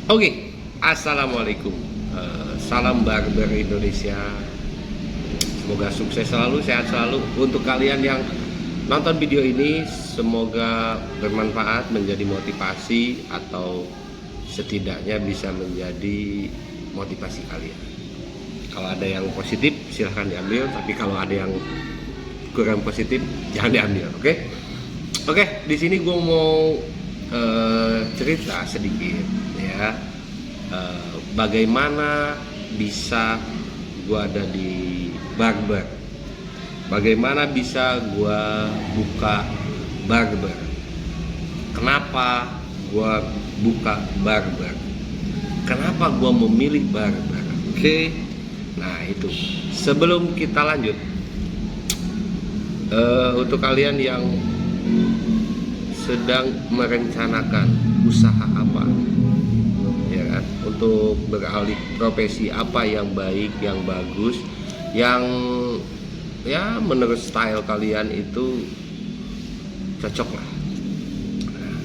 Oke, assalamualaikum. Salam barber Indonesia. Semoga sukses selalu, sehat selalu. Untuk kalian yang nonton video ini, semoga bermanfaat, menjadi motivasi atau setidaknya bisa menjadi motivasi kalian. Kalau ada yang positif, silahkan diambil. Tapi kalau ada yang kurang positif, jangan diambil. Oke. Di sini gue mau cerita sedikit ya, bagaimana bisa gua ada di barber, bagaimana bisa gua buka barber, kenapa gua buka barber, kenapa gua memilih barber. Oke. Nah itu sebelum kita lanjut, untuk kalian yang sedang merencanakan usaha apa, ya kan, untuk beralih profesi apa yang baik, yang bagus, yang ya menurut style kalian itu cocok lah. Nah,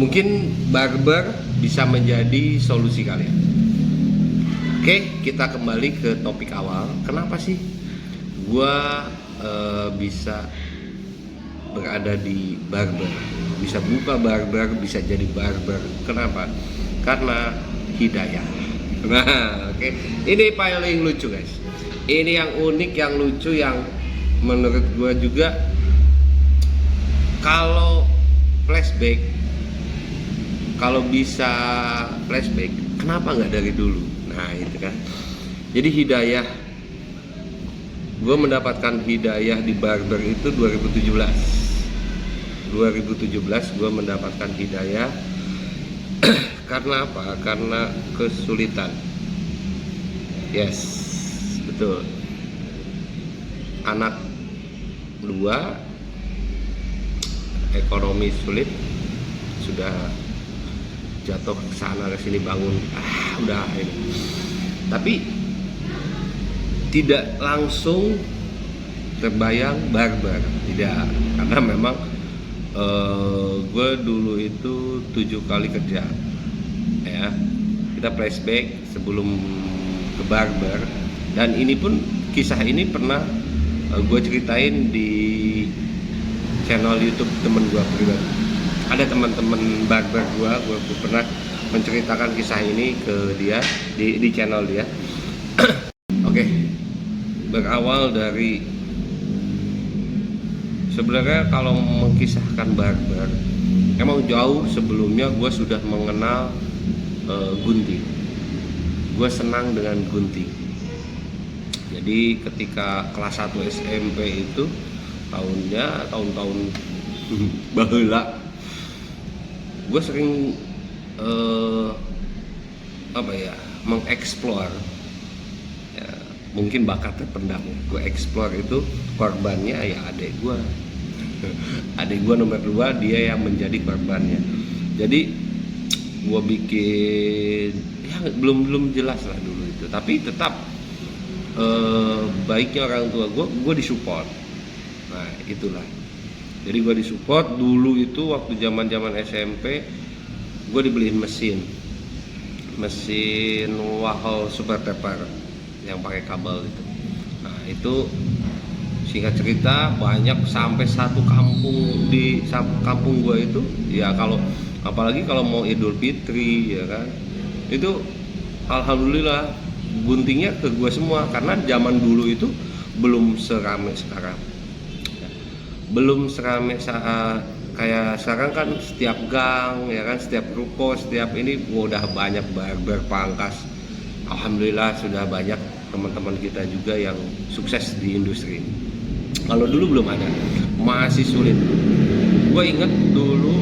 mungkin barber bisa menjadi solusi kalian. Oke, kita kembali ke topik awal. Kenapa sih gua bisa berada di barber, bisa buka barber, bisa jadi barber? Kenapa? Karena hidayah. Nah, oke. Ini paling lucu, guys. Ini yang unik, yang lucu, yang menurut gua juga kalau flashback, kalau bisa flashback, kenapa nggak dari dulu? Nah, itu kan. Jadi hidayah, gue mendapatkan hidayah di barber itu 2017 gue mendapatkan hidayah. Karena apa? Karena kesulitan. Yes, betul. Anak dua, ekonomi sulit, sudah jatuh ke sana ke sini, bangun udah ini. Tapi tidak langsung terbayang barber, tidak, karena memang gue dulu itu 7 kali kerja ya. Kita flashback sebelum ke barber, dan ini pun, kisah ini pernah gue ceritain di channel YouTube temen gue pribadi. Ada teman-teman barber gue pernah menceritakan kisah ini ke dia di channel dia. Oke. Berawal dari, sebenarnya kalau mengkisahkan barber, emang jauh sebelumnya gue sudah mengenal gunting. Gue senang dengan gunting. Jadi ketika kelas 1 SMP itu, tahun-tahun baheula, gue sering mengeksplor. Mungkin bakat terpendam, gue explore itu. Korbannya ya adik gue nomor 2, dia yang menjadi korbannya. Jadi gue bikin, ya belum jelas lah dulu itu, tapi tetap baiknya orang tua gue disupport. Nah itulah, jadi gue disupport. Dulu itu waktu zaman SMP, gue dibeliin mesin Wahl super taper yang pakai kabel itu. Nah itu singkat cerita banyak, sampai satu kampung, di kampung gua itu ya, kalau apalagi kalau mau Idul Fitri ya kan, itu alhamdulillah guntingnya ke gua semua. Karena zaman dulu itu belum seramai sekarang, belum seramai kayak sekarang kan. Setiap gang ya kan, setiap ruko, setiap ini udah banyak barber pangkas. Alhamdulillah sudah banyak teman-teman kita juga yang sukses di industri ini. Kalau dulu belum ada, masih sulit. Gue inget dulu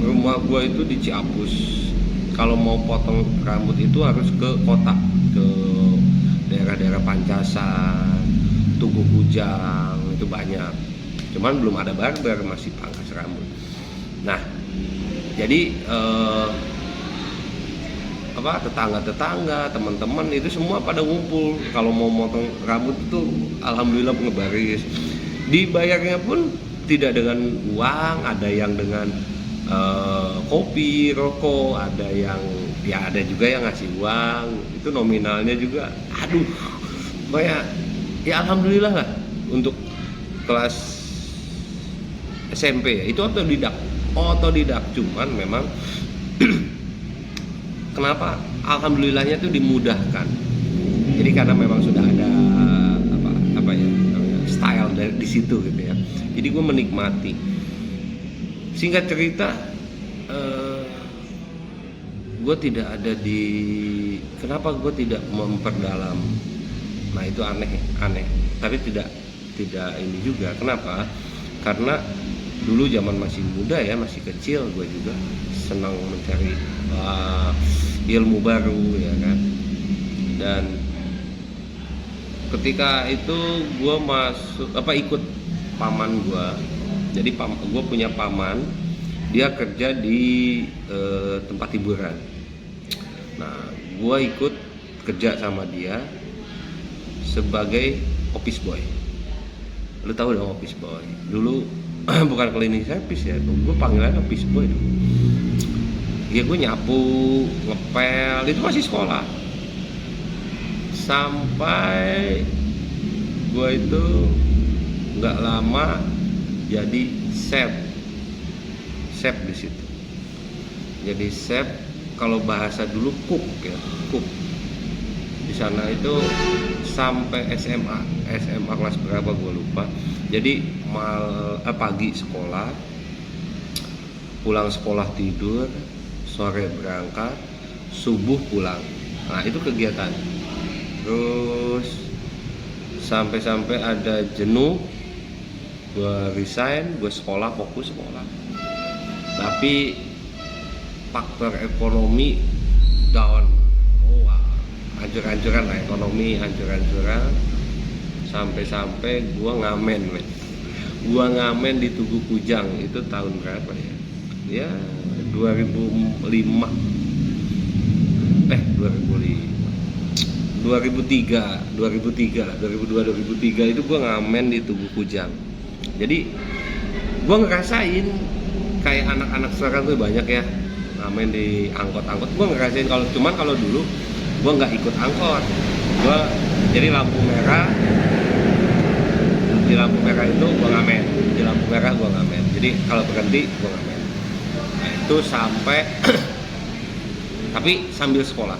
rumah gue itu di Ciapus. Kalau mau potong rambut itu harus ke kota, ke daerah-daerah Pancasan, Tugu Kujang, itu banyak. Cuman belum ada barber, masih pangkas rambut. Nah, jadi tetangga-tetangga, teman-teman itu semua pada ngumpul kalau mau motong rambut itu. Alhamdulillah ngebaris. Dibayarnya pun tidak dengan uang, ada yang dengan kopi, rokok, ada yang ya ada juga yang ngasih uang, itu nominalnya juga aduh kayak ya alhamdulillah lah untuk kelas SMP ya, itu otodidak cuman memang kenapa alhamdulillahnya tuh dimudahkan. Jadi karena memang sudah ada apa ya namanya, style dari di situ gitu ya. Jadi gue menikmati. Singkat cerita, gue tidak ada di kenapa gue tidak memperdalam. Nah itu aneh. Tapi tidak ini juga. Kenapa? Karena dulu zaman masih muda ya, masih kecil, gue juga senang mencari ilmu baru ya kan. Dan ketika itu gue ikut paman gue. Jadi gue punya paman, dia kerja di tempat hiburan. Nah gue ikut kerja sama dia sebagai office boy. Lu tahu dong office boy dulu bukan cleaning service ya, gue panggilannya office boy dulu. Ya gue nyapu, ngepel, itu masih sekolah. Sampai gue itu nggak lama jadi chef di situ. Jadi chef, kalau bahasa dulu cook ya, cook. Di sana itu sampai SMA kelas berapa gue lupa. Jadi pagi sekolah, pulang sekolah tidur, sore berangkat, subuh pulang. Nah itu kegiatan. Terus sampai ada jenuh, gue resign, gue fokus sekolah. Tapi faktor ekonomi down, hancur-hancuran lah ekonomi, hancur-hancuran. Sampai gue ngamen, gue ngamen di Tugu Kujang itu tahun berapa ya? Ya 2005, 2003 itu gue ngamen di Tugu Kujang. Jadi gue ngerasain kayak anak-anak sekarang tuh banyak ya ngamen di angkot. Gue ngerasain kalau dulu gue nggak ikut angkot. Gue jadi lampu merah, di lampu merah itu gue ngamen, di lampu merah gue ngamen. Jadi kalau berhenti gue ngamen. Nah itu sampai tapi sambil sekolah.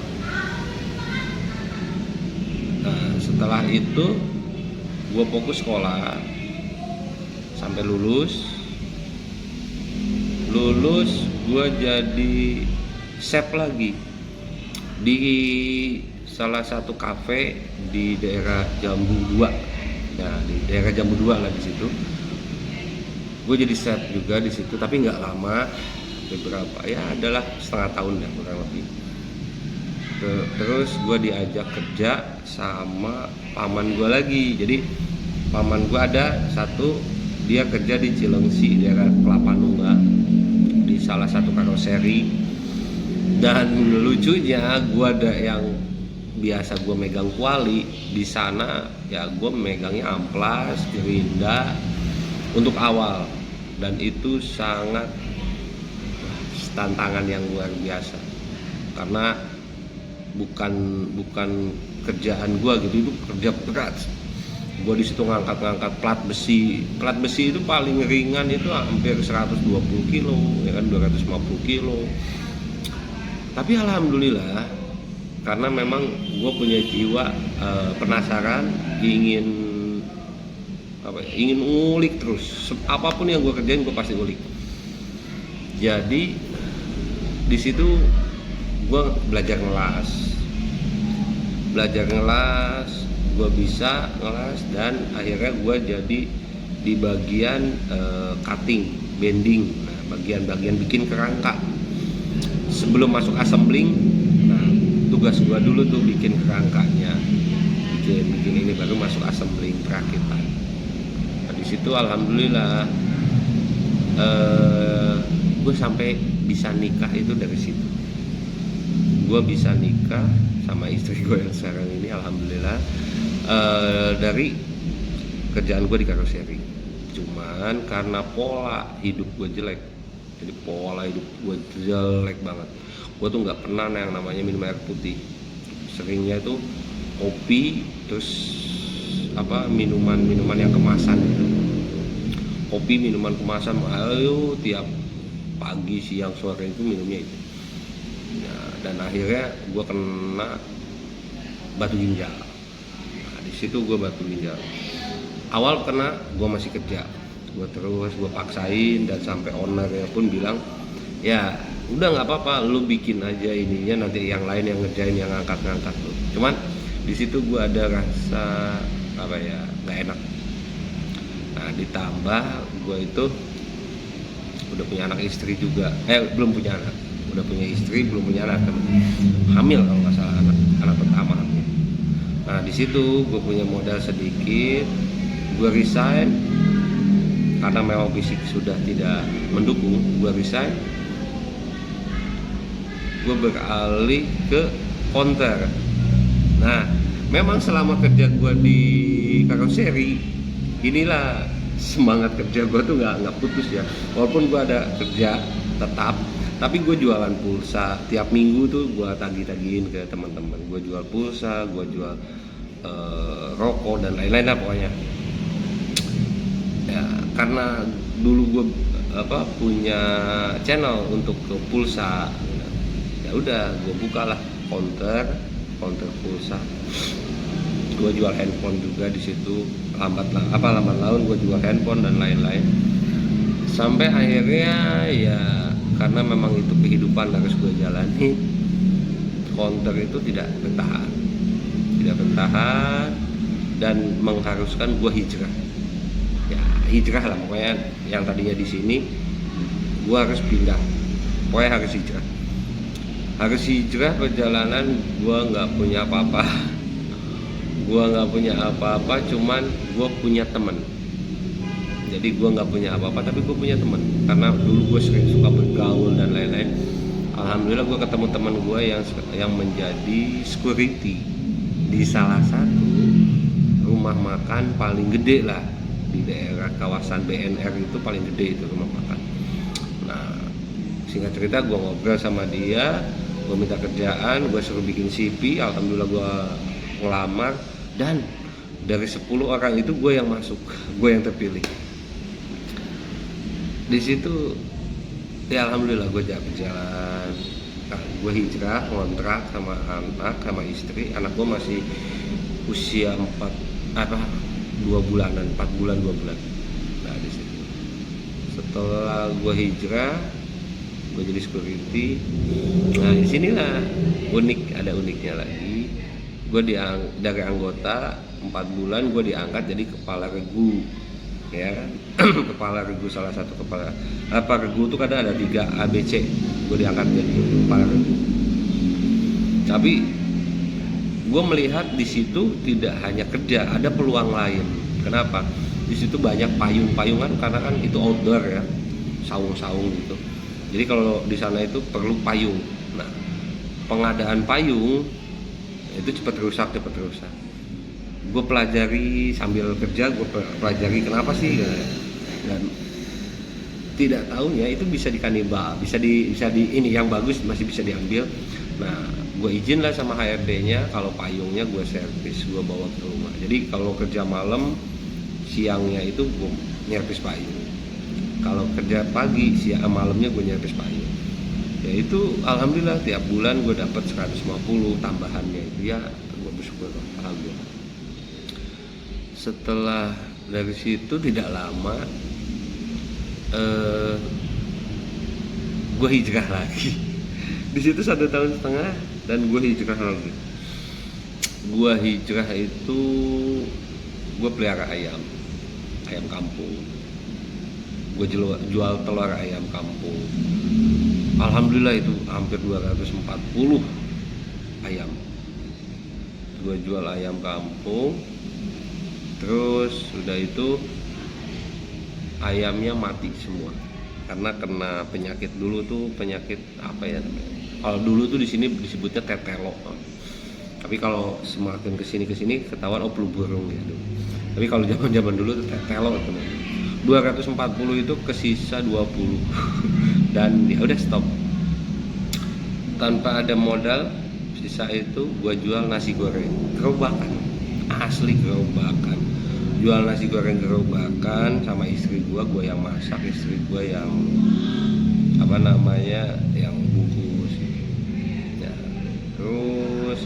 Nah setelah itu gue fokus sekolah sampai lulus gue jadi chef lagi di salah satu kafe di daerah Jambu 2. Nah di daerah Jambu 2 lah di situ gue jadi chef juga di situ, tapi nggak lama, beberapa ya adalah setengah tahun ya kurang lebih. Terus gue diajak kerja sama paman gue lagi. Jadi paman gue ada satu, dia kerja di Cilengsi daerah Kelapa Nunggal di salah satu karoseri. Dan lucunya gue ada yang biasa gue megang kuali, di sana ya gue megangnya amplas, gerinda untuk awal, dan itu sangat tantangan yang luar biasa karena bukan kerjaan gue gitu, itu kerja berat. Gue di situ ngangkat plat besi itu paling ringan itu hampir 120 kilo ya kan, 250 kilo. Tapi alhamdulillah karena memang gue punya jiwa penasaran, ingin ngulik terus. Apapun yang gue kerjain gue pasti ngulik. Jadi di situ gue belajar ngelas, gue bisa ngelas, dan akhirnya gue jadi di bagian cutting, bending, nah, bagian bikin kerangka. Sebelum masuk assembling, nah tugas gue dulu tuh bikin kerangkanya, bikin ini, baru masuk assembling perakitan. Nah, di situ alhamdulillah gue sampai bisa nikah itu dari situ. Gue bisa nikah sama istri gue yang sekarang ini alhamdulillah dari kerjaan gue di karoseri. Cuman karena pola hidup gue jelek, Jadi pola hidup gue jelek banget. Gue tuh nggak pernah yang namanya minum air putih. Seringnya itu kopi, terus minuman yang kemasan gitu. Kopi, minuman kemasan, ayo tiap pagi, siang, sore itu minumnya itu. Dan akhirnya gue kena batu ginjal. Nah, di situ gue batu ginjal. Awal kena gue masih kerja, gue paksain, dan sampai ownernya pun bilang, ya udah nggak apa-apa, lu bikin aja ininya, nanti yang lain yang ngerjain, yang ngangkat lu. Cuman di situ gue ada rasa nggak enak. Nah, ditambah gue itu udah punya anak, istri juga, belum punya anak, udah punya istri, belum punya anak, hamil kalau nggak salah, anak pertama hamil. Nah, di situ gue punya modal sedikit, gue resign karena memang fisik sudah tidak mendukung. Gue resign, gue beralih ke konter. Nah, memang selama kerja gue di karoseri, inilah semangat kerja gue tuh nggak putus ya. Walaupun gue ada kerja tetap, tapi gue jualan pulsa tiap minggu tuh, gue tagih-tagihin ke teman-teman. Gue jual pulsa, gue jual rokok dan lain-lain lah pokoknya. Ya, karena dulu gue punya channel untuk ke pulsa, ya udah gue bukalah counter pulsa. Gue jual handphone juga di situ, lambat laun gue jual handphone dan lain-lain. Sampai akhirnya ya karena memang itu kehidupan harus gue jalani, counter itu tidak bertahan dan mengharuskan gue hijrah. Ya hijrah lah pokoknya, yang tadinya di sini gue harus pindah, pokoknya harus hijrah perjalanan. Gue nggak punya apa-apa, cuman gue punya teman. Jadi gue nggak punya apa-apa, tapi gue punya teman, karena dulu gue sering suka bergaul dan lain-lain. Alhamdulillah gue ketemu teman gue yang menjadi security di salah satu rumah makan paling gede lah di daerah kawasan BNR, itu paling gede itu rumah makan. Nah, singkat cerita gue ngobrol sama dia, gue minta kerjaan, gue suruh bikin CV. Alhamdulillah gue ngelamar, dan dari 10 orang itu gue yang masuk, gue yang terpilih. Di situ ya alhamdulillah gue berjalan. Nah, gue hijrah, ngontrak sama anak, sama istri. Anak gue masih usia 4 bulan. Nah, di situ setelah gue hijrah, gue jadi security. Nah, disinilah ada uniknya lagi. Gue dari anggota 4 bulan gue diangkat jadi kepala regu, ya kan? Kepala regu, salah satu kepala regu itu kadang ada 3 ABC. Gue diangkat jadi kepala regu. Tapi gue melihat di situ tidak hanya kerja, ada peluang lain. Kenapa? Di situ banyak payung-payungan, karena kan itu outdoor ya, saung-saung gitu. Jadi kalau di sana itu perlu payung. Nah, pengadaan payung itu cepat rusak. Gue pelajari sambil kerja, gue pelajari kenapa sih, dan tidak tahunya itu bisa dikanibal, bisa di ini yang bagus masih bisa diambil. Nah, gue izin lah sama HRD-nya, kalau payungnya gue servis, gue bawa ke rumah. Jadi kalau kerja malam, siangnya itu gue nyervis payung. Kalau kerja pagi, malamnya gue nyervis payung. Ya itu alhamdulillah tiap bulan gue dapat 150 tambahannya itu, ya gue bersyukur alhamdulillah. Setelah dari situ tidak lama gue hijrah lagi. Di situ 1,5 tahun dan gue hijrah lagi. Gue hijrah itu gue pelihara ayam kampung. Gue jual telur ayam kampung. Alhamdulillah itu hampir 240 ayam. Gue jual ayam kampung. Terus sudah itu ayamnya mati semua karena kena penyakit. Dulu tuh penyakit apa ya? Kalau dulu tuh di sini disebutnya tetelo. Tapi kalau semakin kesini ketahuan flu burung gitu. Tapi kalau zaman dulu tuh tetelo teman. 240 itu ke sisa 20 dan ya udah stop. Tanpa ada modal, sisa itu gua jual nasi goreng gerobakan, asli gerobakan. Jual nasi goreng gerobakan sama istri gua yang masak, istri gua yang apa namanya, yang bungkus ya. Terus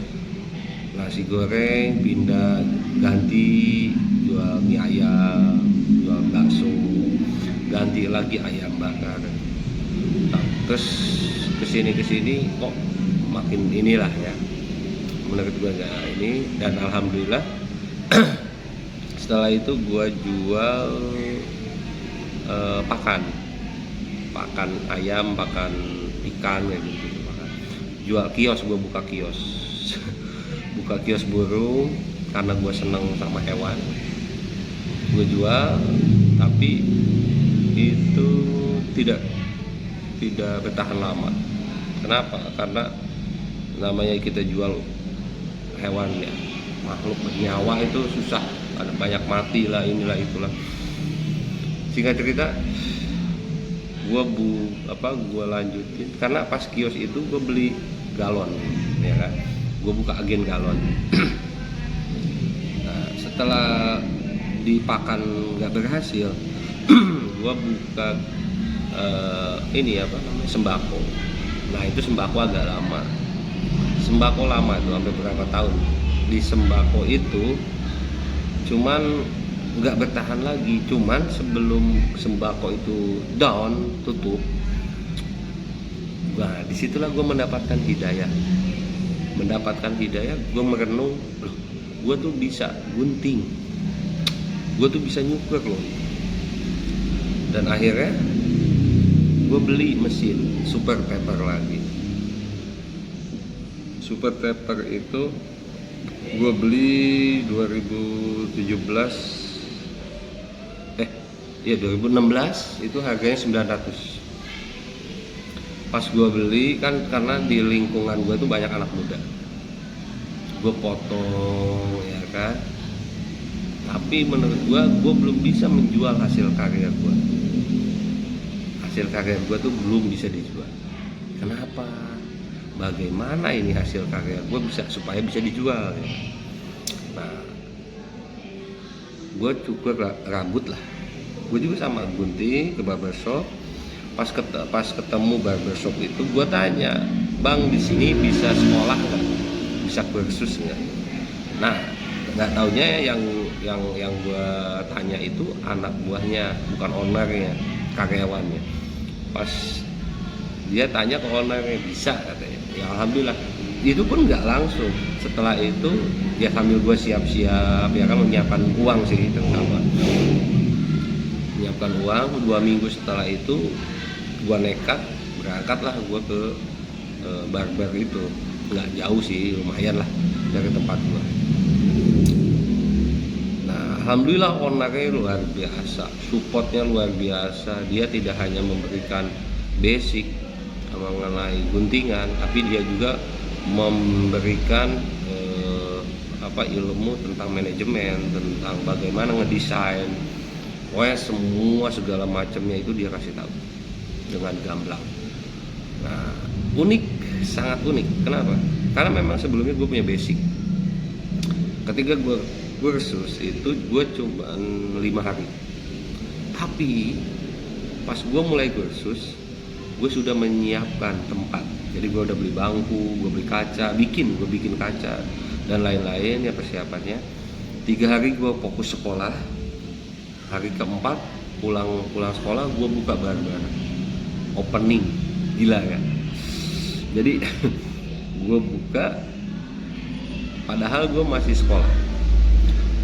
nasi goreng pindah ganti jual mie ayam, jual bakso, ganti lagi ayam bakar. Terus kesini kok makin inilah ya, menurut gue nggak ini. Dan alhamdulillah setelah itu gue jual pakan ayam, pakan ikan kayak gitu, jual kios. Gue buka kios buka kios burung karena gue seneng sama hewan. Gue jual, tapi itu tidak bertahan lama. Kenapa? Karena namanya kita jual hewan ya, makhluk bernyawa itu susah, ada banyak mati lah, inilah itulah. Singkat cerita, gue lanjutin karena pas kios itu gue beli galon ya kan, gue buka agen galon. Nah, setelah dipakan nggak berhasil, gue buka ini apa namanya, sembako. Nah itu sembako agak lama, sembako lama itu sampai berapa tahun di sembako itu, cuman nggak bertahan lagi. Cuman sebelum sembako itu down, tutup, nah disitulah gue mendapatkan hidayah. Gue merenung, gue tuh bisa gunting, gue tuh bisa nyukur loh. Dan akhirnya gue beli mesin super taper lagi. Super taper itu gue beli 2016 itu harganya 900. Pas gue beli kan karena di lingkungan gue tuh banyak anak muda, gue potong ya kan. Tapi menurut gue belum bisa menjual hasil karya gue. Hasil karya gue tuh belum bisa dijual. Kenapa? Bagaimana ini hasil karya gue supaya bisa dijual ya? Nah, gue cukur rambut lah. Gue juga sama gunting ke barbershop. Pas ketemu barbershop itu, gue tanya, bang di sini bisa sekolah nggak? Bisa kursus nggak? Nah, nggak taunya yang gue tanya itu anak buahnya, bukan ownernya, karyawannya. Pas dia tanya ke ownernya, bisa katanya. Ya alhamdulillah, itu pun nggak langsung. Setelah itu dia sambil gue siap-siap ya kan, menyiapkan uang sih terutama, menyiapkan uang. 2 minggu setelah itu gue nekat berangkatlah gue ke barber itu. Nggak jauh sih, lumayan lah dari tempat gue. Nah alhamdulillah ownernya luar biasa, supportnya luar biasa. Dia tidak hanya memberikan basic mengenai guntingan, tapi dia juga memberikan ilmu tentang manajemen, tentang bagaimana ngedesain. Pokoknya semua segala macamnya itu dia kasih tahu dengan gamblang. Nah unik, sangat unik. Kenapa? Karena memang sebelumnya gue punya basic. Ketika gue kursus itu gue cuma 5 hari, tapi pas gue mulai kursus gue sudah menyiapkan tempat. Jadi gue udah beli bangku, gue beli kaca, gue bikin kaca dan lain-lain ya persiapannya. 3 hari gue fokus sekolah. Hari keempat pulang sekolah gue buka barber opening, gila kan. Jadi gue buka padahal gue masih sekolah,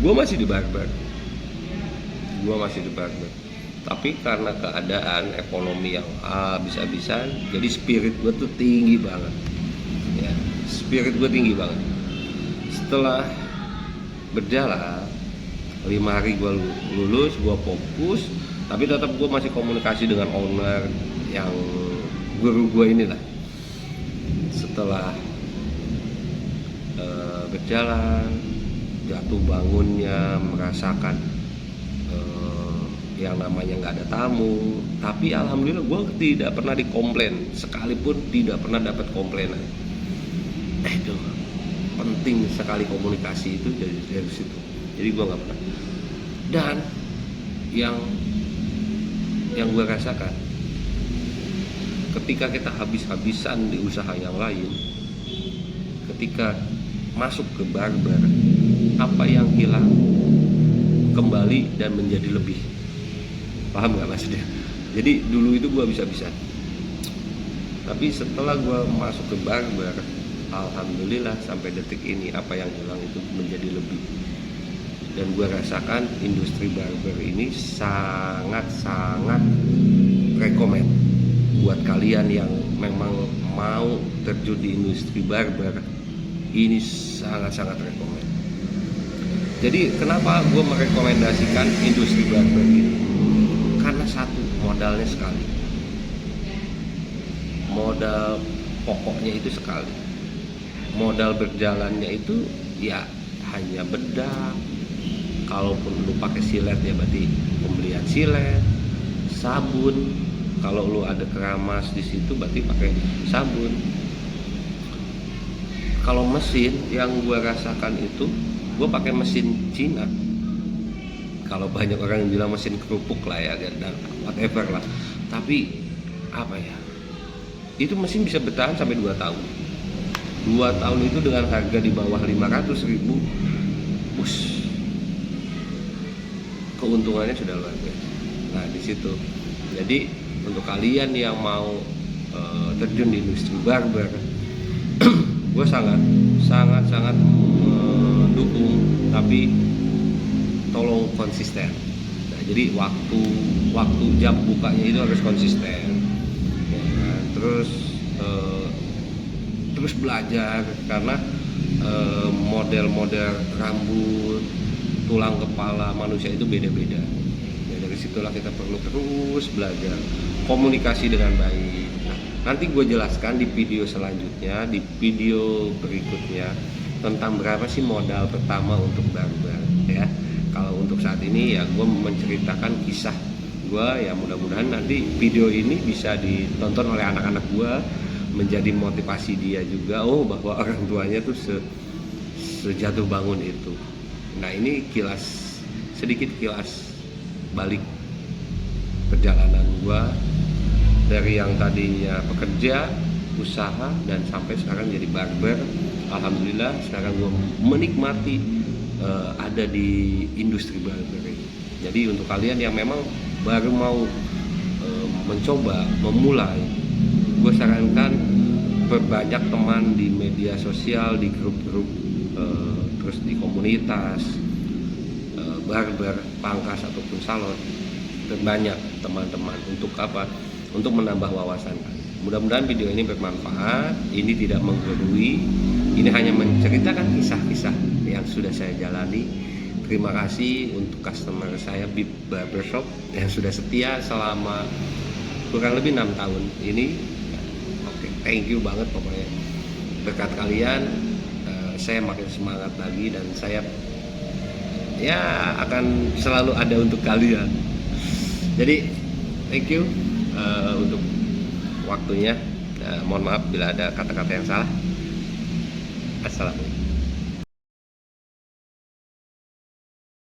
gue masih di barber, tapi karena keadaan ekonomi yang habis-habisan, jadi spirit gue tuh tinggi banget ya, Setelah berjalan 5 hari gue lulus, gue fokus, tapi tetap gue masih komunikasi dengan owner yang guru gue inilah. Setelah berjalan, jatuh bangunnya, merasakan yang namanya nggak ada tamu, tapi alhamdulillah gue tidak pernah dikomplain, sekalipun tidak pernah dapat komplainan. Itu penting sekali komunikasi itu dari situ. Jadi gue nggak pernah. Dan yang gue rasakan ketika kita habis-habisan di usaha yang lain, ketika masuk ke barber, apa yang hilang kembali dan menjadi lebih. Paham nggak maksudnya? Jadi dulu itu gue bisa-bisa, tapi setelah gue masuk ke barber, alhamdulillah sampai detik ini apa yang hilang itu menjadi lebih. Dan gue rasakan industri barber ini sangat-sangat rekomend buat kalian yang memang mau terjun di industri barber. Ini sangat-sangat rekomend. Jadi kenapa gue merekomendasikan industri barber ini? Karena satu, modalnya sekali, modal pokoknya itu sekali, modal berjalannya itu ya hanya bedak. Kalaupun lu pakai silet ya berarti pembelian silet, sabun. Kalau lu ada keramas di situ berarti pakai sabun. Kalau mesin yang gue rasakan itu, gue pakai mesin Cina. Kalau banyak orang yang bilang mesin kerupuk lah ya, dan whatever lah. Tapi apa ya? Itu mesin bisa bertahan sampai 2 tahun. 2 tahun itu dengan harga di bawah 500.000, keuntungannya sudah luar biasa. Nah di situ. Jadi untuk kalian yang mau terjun di industri barber, gue sangat mendukung, tapi tolong konsisten. Nah, jadi waktu jam bukanya itu harus konsisten. Ya, terus belajar, karena model-model rambut, tulang kepala manusia itu beda-beda. Ya, dari situlah kita perlu terus belajar komunikasi dengan baik. Nah, nanti gue jelaskan di video selanjutnya, di video berikutnya, tentang berapa sih modal pertama untuk barber ya. Kalau untuk saat ini ya gue menceritakan kisah gue, ya mudah-mudahan nanti video ini bisa ditonton oleh anak-anak gue, menjadi motivasi dia juga, bahwa orang tuanya tuh sejatuh bangun itu. Nah ini sedikit kilas balik perjalanan gue dari yang tadinya pekerja, usaha, dan sampai sekarang jadi barber. Alhamdulillah sekarang gue menikmati ada di industri barber ini. Jadi untuk kalian yang memang baru mau mencoba, memulai, gue sarankan perbanyak teman di media sosial, di grup-grup, terus di komunitas barber, pangkas ataupun salon. Perbanyak teman-teman, untuk apa? Untuk menambah wawasan. Mudah-mudahan video ini bermanfaat. Ini tidak menggurui, ini hanya menceritakan kisah-kisah yang sudah saya jalani. Terima kasih untuk customer saya Bib Barbershop yang sudah setia selama kurang lebih 6 tahun ini. Oke, thank you banget pokoknya. Berkat kalian saya makin semangat lagi, dan saya ya akan selalu ada untuk kalian. Jadi thank you untuk waktunya. Mohon maaf bila ada kata-kata yang salah. Assalamualaikum.